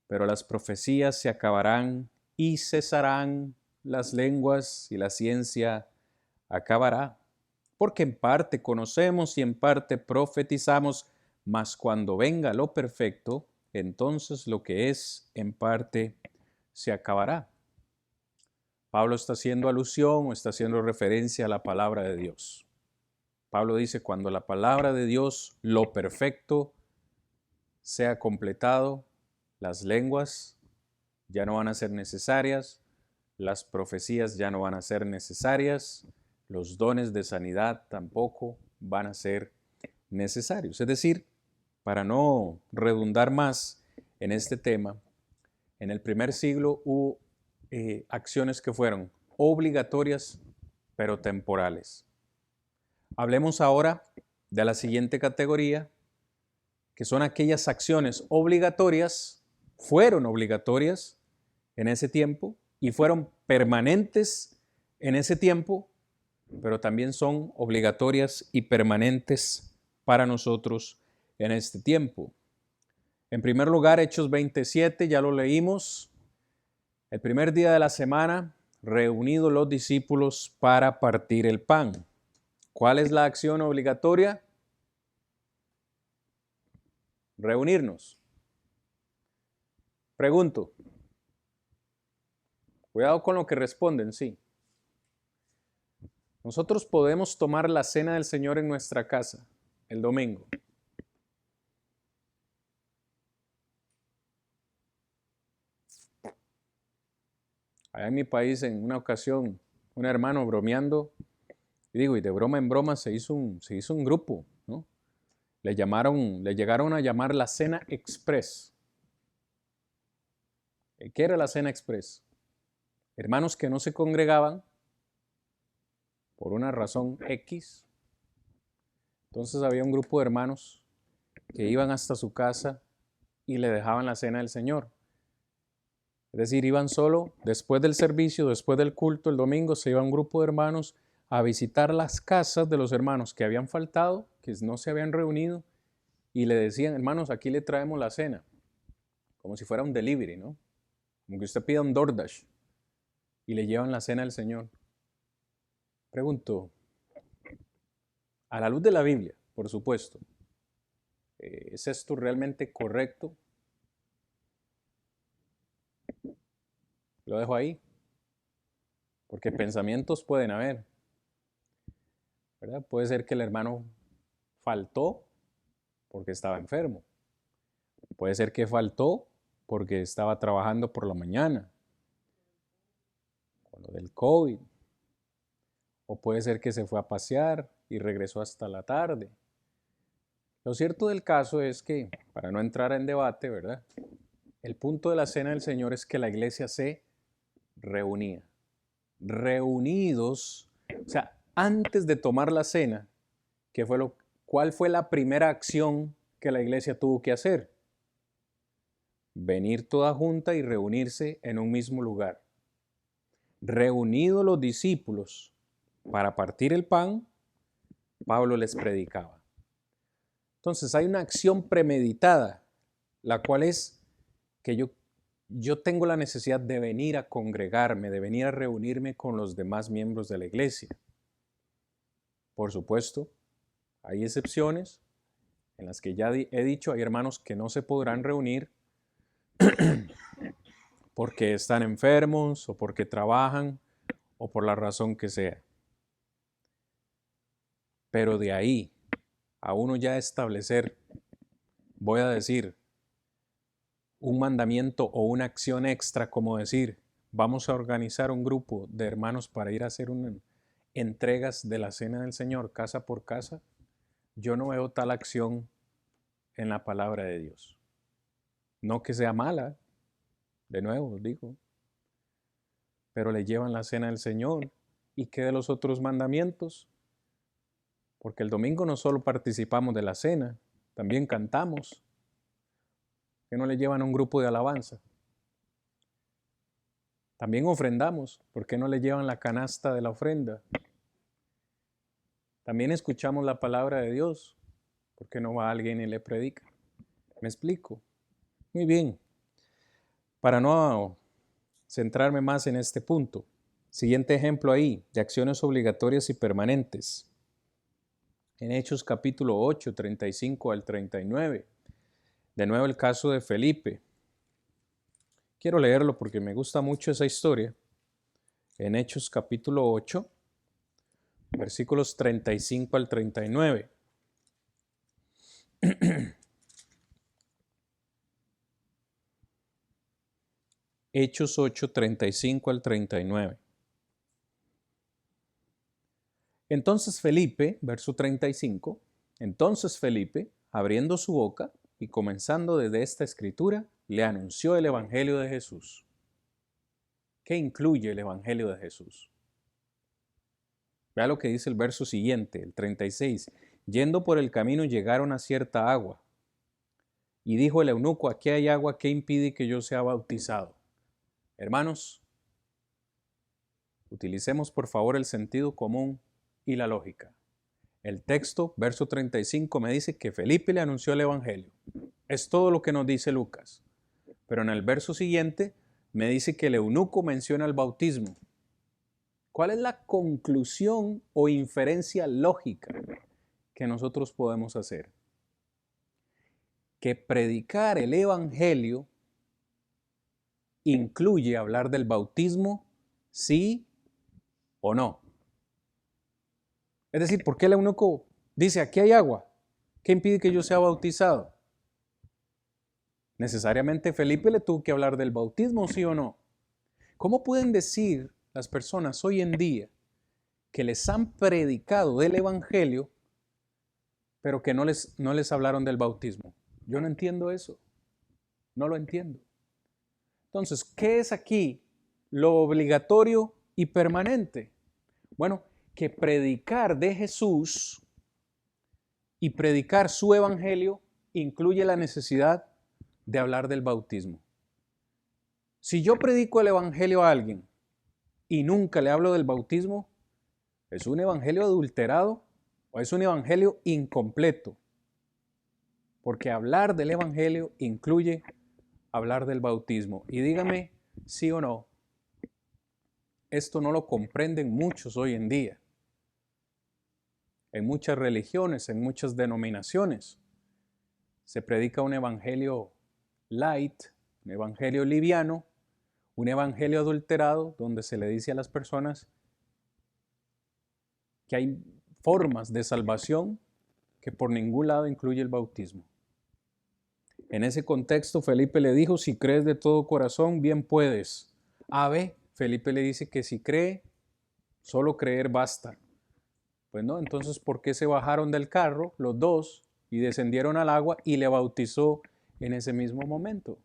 S2: pero las profecías se acabarán y cesarán, las lenguas y la ciencia acabará. Porque en parte conocemos y en parte profetizamos, mas cuando venga lo perfecto, entonces lo que es en parte se acabará. Pablo está haciendo alusión o está haciendo referencia a la palabra de Dios. Pablo dice, cuando la palabra de Dios, lo perfecto, sea completado, las lenguas ya no van a ser necesarias, las profecías ya no van a ser necesarias, los dones de sanidad tampoco van a ser necesarios. Es decir, para no redundar más en este tema, en el primer siglo hubo acciones que fueron obligatorias pero temporales. Hablemos ahora de la siguiente categoría, que son aquellas acciones obligatorias, fueron obligatorias en ese tiempo y fueron permanentes en ese tiempo, pero también son obligatorias y permanentes para nosotros en este tiempo. En primer lugar, Hechos 27, ya lo leímos, el primer día de la semana, reunidos los discípulos para partir el pan. ¿Cuál es la acción obligatoria? Reunirnos. Pregunto. Cuidado con lo que responden, sí. Nosotros podemos tomar la cena del Señor en nuestra casa el domingo. Allá en mi país, en una ocasión, un hermano bromeando, y de broma en broma se hizo un grupo, ¿no? Le llegaron a llamar la cena express. ¿Qué era la cena express? Hermanos que no se congregaban por una razón X. Entonces había un grupo de hermanos que iban hasta su casa y le dejaban la cena del Señor. Es decir, iban solo después del servicio, después del culto, el domingo, se iba un grupo de hermanos a visitar las casas de los hermanos que habían faltado, que no se habían reunido, y le decían, hermanos, aquí le traemos la cena, como si fuera un delivery, ¿no? Como que usted pida un DoorDash y le llevan la cena del Señor. Pregunto, a la luz de la Biblia, por supuesto, ¿es esto realmente correcto? Lo dejo ahí, porque pensamientos pueden haber, ¿verdad? Puede ser que el hermano faltó porque estaba enfermo. Puede ser que faltó porque estaba trabajando por la mañana, con lo del COVID. O puede ser que se fue a pasear y regresó hasta la tarde. Lo cierto del caso es que, para no entrar en debate, ¿verdad? El punto de la cena del Señor es que la iglesia se reunía. Reunidos, o sea, antes de tomar la cena, ¿cuál fue la primera acción que la iglesia tuvo que hacer? Venir toda junta y reunirse en un mismo lugar. reunidos los discípulos para partir el pan, Pablo les predicaba. Entonces hay una acción premeditada, la cual es que yo tengo la necesidad de venir a congregarme, de venir a reunirme con los demás miembros de la iglesia. Por supuesto, hay excepciones en las que ya he dicho, hay hermanos que no se podrán reunir porque están enfermos o porque trabajan o por la razón que sea. Pero de ahí a uno ya establecer, voy a decir, un mandamiento o una acción extra, como decir, vamos a organizar un grupo de hermanos para ir a hacer entregas de la cena del Señor casa por casa, yo no veo tal acción en la palabra de Dios. No que sea mala, de nuevo digo, pero le llevan la cena del Señor. ¿Y qué de los otros mandamientos? Porque el domingo no solo participamos de la cena, también cantamos. ¿Que no le llevan a un grupo de alabanza? También ofrendamos. ¿Por qué no le llevan la canasta de la ofrenda? También escuchamos la palabra de Dios. ¿Por qué no va alguien y le predica? ¿Me explico? Muy bien. Para no centrarme más en este punto, siguiente ejemplo ahí, de acciones obligatorias y permanentes. En Hechos capítulo 8, 35 al 39. De nuevo el caso de Felipe. Quiero leerlo porque me gusta mucho esa historia. En Hechos capítulo 8, versículos 35 al 39. Hechos 8, 35 al 39. Entonces Felipe, verso 35, entonces Felipe, abriendo su boca y comenzando desde esta escritura, le anunció el Evangelio de Jesús. ¿Qué incluye el Evangelio de Jesús? Vea lo que dice el verso siguiente, el 36. Yendo por el camino llegaron a cierta agua. Y dijo el eunuco, aquí hay agua, ¿qué impide que yo sea bautizado? Hermanos, utilicemos por favor el sentido común y la lógica. El texto, verso 35, me dice que Felipe le anunció el Evangelio. Es todo lo que nos dice Lucas. Pero en el verso siguiente me dice que el eunuco menciona el bautismo. ¿Cuál es la conclusión o inferencia lógica que nosotros podemos hacer? Que predicar el Evangelio incluye hablar del bautismo, sí o no. Es decir, ¿por qué el eunuco dice, aquí hay agua? ¿Qué impide que yo sea bautizado? Necesariamente Felipe le tuvo que hablar del bautismo, ¿sí o no? ¿Cómo pueden decir las personas hoy en día que les han predicado del Evangelio, pero que no les hablaron del bautismo? Yo no entiendo eso. No lo entiendo. Entonces, ¿qué es aquí lo obligatorio y permanente? Bueno, que predicar de Jesús y predicar su Evangelio incluye la necesidad de hablar del bautismo. Si yo predico el Evangelio a alguien y nunca le hablo del bautismo, ¿es un evangelio adulterado o es un evangelio incompleto? Porque hablar del evangelio incluye hablar del bautismo. Y dígame sí o no, esto no lo comprenden muchos hoy en día. En muchas religiones, en muchas denominaciones, se predica un evangelio light, un evangelio liviano, un evangelio adulterado, donde se le dice a las personas que hay formas de salvación que por ningún lado incluye el bautismo. En ese contexto, Felipe le dijo, si crees de todo corazón, bien puedes. Felipe le dice que si cree, solo creer basta. Pues no, entonces, ¿por qué se bajaron del carro los dos y descendieron al agua y le bautizó en ese mismo momento?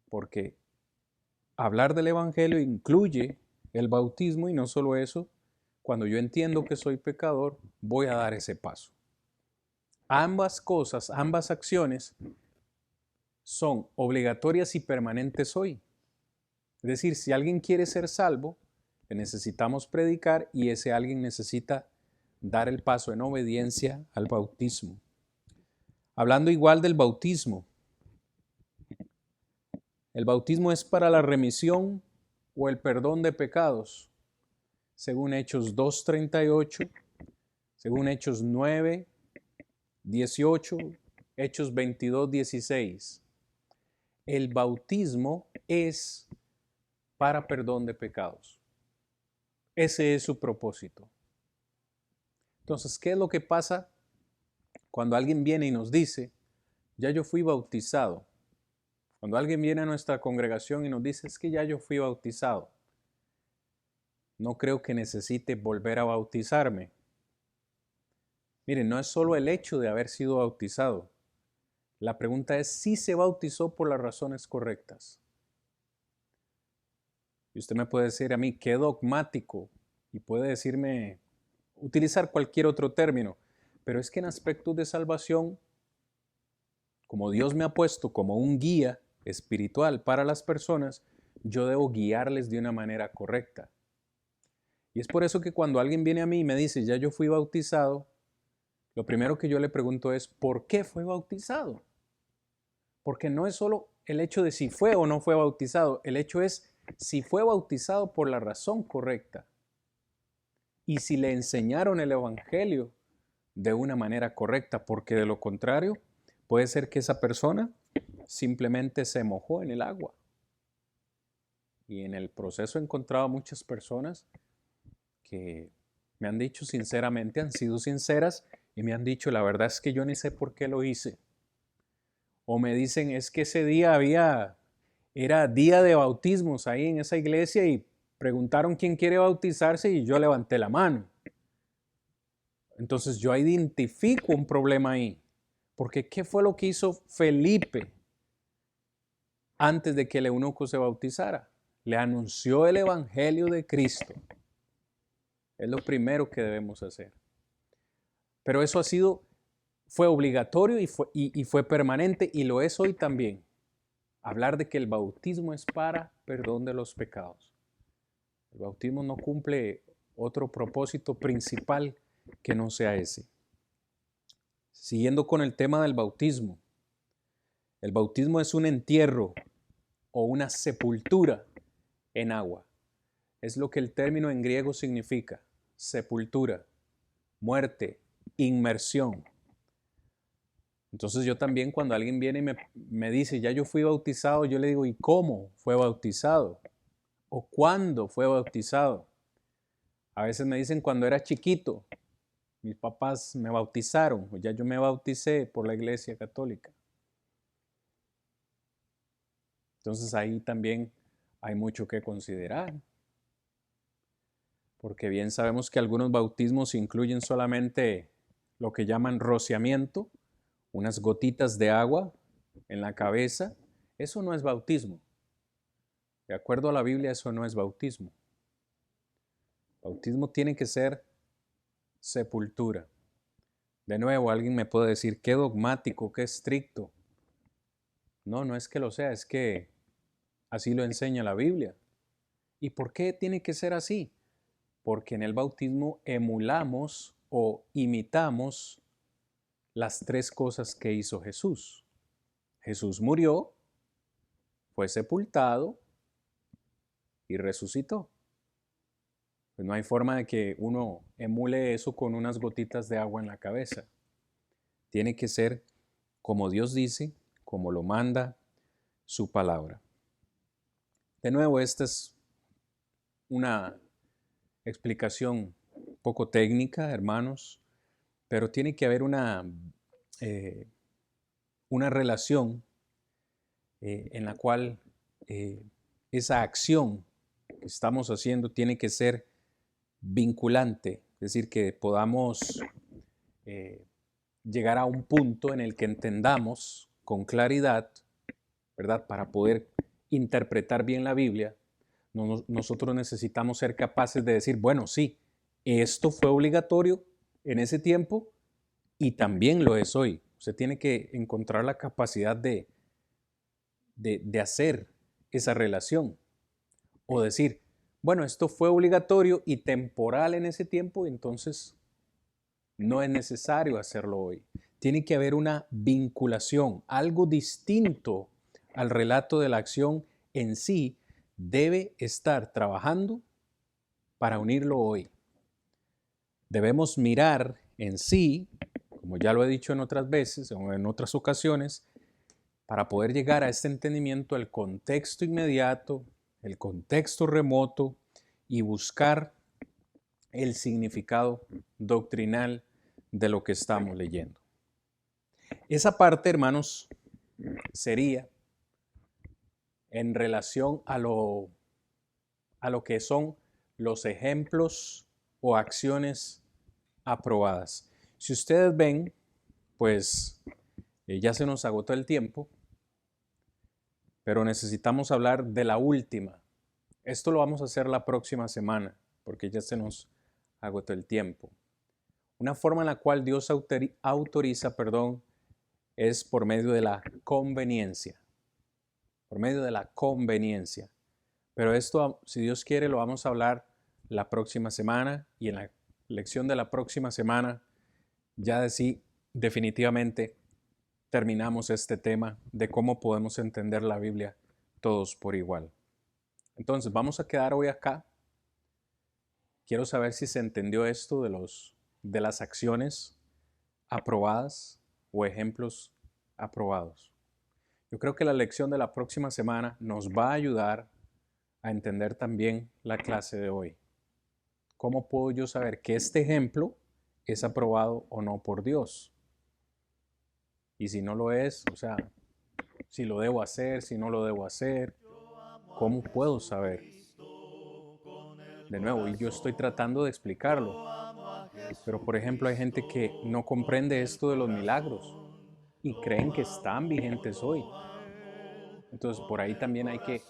S2: Porque hablar del evangelio incluye el bautismo y no solo eso, cuando yo entiendo que soy pecador, voy a dar ese paso. Ambas cosas, ambas acciones son obligatorias y permanentes hoy. Es decir, si alguien quiere ser salvo, le necesitamos predicar y ese alguien necesita dar el paso en obediencia al bautismo. Hablando igual del bautismo, el bautismo es para la remisión o el perdón de pecados, según Hechos 2:38, según Hechos 9:18, Hechos 22:16. El bautismo es para perdón de pecados. Ese es su propósito. Entonces, ¿qué es lo que pasa cuando alguien viene y nos dice, ya yo fui bautizado? Cuando alguien viene a nuestra congregación y nos dice, es que ya yo fui bautizado, no creo que necesite volver a bautizarme. Miren, no es solo el hecho de haber sido bautizado. La pregunta es si se bautizó por las razones correctas. Y usted me puede decir a mí, qué dogmático, y puede decirme, utilizar cualquier otro término, pero es que en aspectos de salvación, como Dios me ha puesto como un guía espiritual para las personas, yo debo guiarles de una manera correcta. Y es por eso que cuando alguien viene a mí y me dice, ya yo fui bautizado, lo primero que yo le pregunto es, ¿por qué fue bautizado? Porque no es solo el hecho de si fue o no fue bautizado, el hecho es si fue bautizado por la razón correcta y si le enseñaron el evangelio de una manera correcta, porque de lo contrario puede ser que esa persona simplemente se mojó en el agua. Y en el proceso he encontrado muchas personas que me han dicho sinceramente, han sido sinceras y me han dicho, la verdad es que yo ni sé por qué lo hice. O me dicen, es que ese día era día de bautismos ahí en esa iglesia y preguntaron quién quiere bautizarse y yo levanté la mano. Entonces yo identifico un problema ahí. Porque ¿qué fue lo que hizo Felipe antes de que el eunuco se bautizara? Le anunció el evangelio de Cristo. Es lo primero que debemos hacer. Pero eso fue obligatorio y fue permanente y lo es hoy también. Hablar de que el bautismo es para perdón de los pecados. El bautismo no cumple otro propósito principal que no sea ese. Siguiendo con el tema del bautismo. El bautismo es un entierro o una sepultura en agua. Es lo que el término en griego significa. Sepultura, muerte, inmersión. Entonces yo también cuando alguien viene y me dice, ya yo fui bautizado, yo le digo, ¿y cómo fue bautizado? ¿O cuándo fue bautizado? A veces me dicen cuando era chiquito, mis papás me bautizaron, o ya yo me bauticé por la Iglesia Católica. Entonces ahí también hay mucho que considerar. Porque bien sabemos que algunos bautismos incluyen solamente lo que llaman rociamiento, unas gotitas de agua en la cabeza. Eso no es bautismo. De acuerdo a la Biblia, eso no es bautismo. Bautismo tiene que ser sepultura. De nuevo, alguien me puede decir, qué dogmático, qué estricto. No, no es que lo sea, es que así lo enseña la Biblia. ¿Y por qué tiene que ser así? Porque en el bautismo emulamos o imitamos las tres cosas que hizo Jesús. Jesús murió, fue sepultado y resucitó. Pues no hay forma de que uno emule eso con unas gotitas de agua en la cabeza. Tiene que ser como Dios dice, como lo manda su palabra. De nuevo, esta es una explicación poco técnica, hermanos, pero tiene que haber una relación en la cual esa acción que estamos haciendo tiene que ser vinculante, es decir, que podamos llegar a un punto en el que entendamos con claridad, ¿verdad? Para poder interpretar bien la Biblia, nosotros necesitamos ser capaces de decir, bueno, sí, esto fue obligatorio en ese tiempo y también lo es hoy. Usted tiene que encontrar la capacidad de hacer esa relación. O decir, bueno, esto fue obligatorio y temporal en ese tiempo, entonces no es necesario hacerlo hoy. Tiene que haber una vinculación, algo distinto al relato de la acción en sí debe estar trabajando para unirlo hoy. Debemos mirar en sí, como ya lo he dicho en otras veces o en otras ocasiones, para poder llegar a este entendimiento, el contexto inmediato, el contexto remoto y buscar el significado doctrinal de lo que estamos leyendo. Esa parte, hermanos, sería en relación a lo que son los ejemplos o acciones aprobadas. Si ustedes ven, pues ya se nos agotó el tiempo, pero necesitamos hablar de la última. Esto lo vamos a hacer la próxima semana, porque ya se nos agotó el tiempo. Una forma en la cual Dios autoriza, es por medio de la conveniencia. Por medio de la conveniencia. Pero esto, si Dios quiere, lo vamos a hablar la próxima semana, y en la lección de la próxima semana ya definitivamente terminamos este tema de cómo podemos entender la Biblia todos por igual. Entonces, vamos a quedar hoy acá. Quiero saber si se entendió esto de las acciones aprobadas o ejemplos aprobados. Yo creo que la lección de la próxima semana nos va a ayudar a entender también la clase de hoy. ¿Cómo puedo yo saber que este ejemplo es aprobado o no por Dios? Y si no lo es, o sea, si lo debo hacer, si no lo debo hacer, ¿cómo puedo saber? De nuevo, y yo estoy tratando de explicarlo, pero por ejemplo hay gente que no comprende esto de los milagros y creen que están vigentes hoy. Entonces por ahí también hay que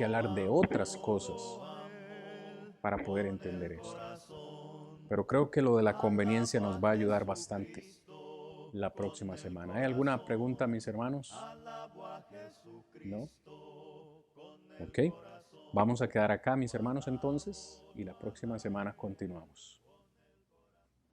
S2: hablar de otras cosas para poder entender esto. Pero creo que lo de la conveniencia nos va a ayudar bastante la próxima semana. ¿Hay alguna pregunta, mis hermanos? ¿No? Ok. Vamos a quedar acá, mis hermanos, entonces, y la próxima semana continuamos.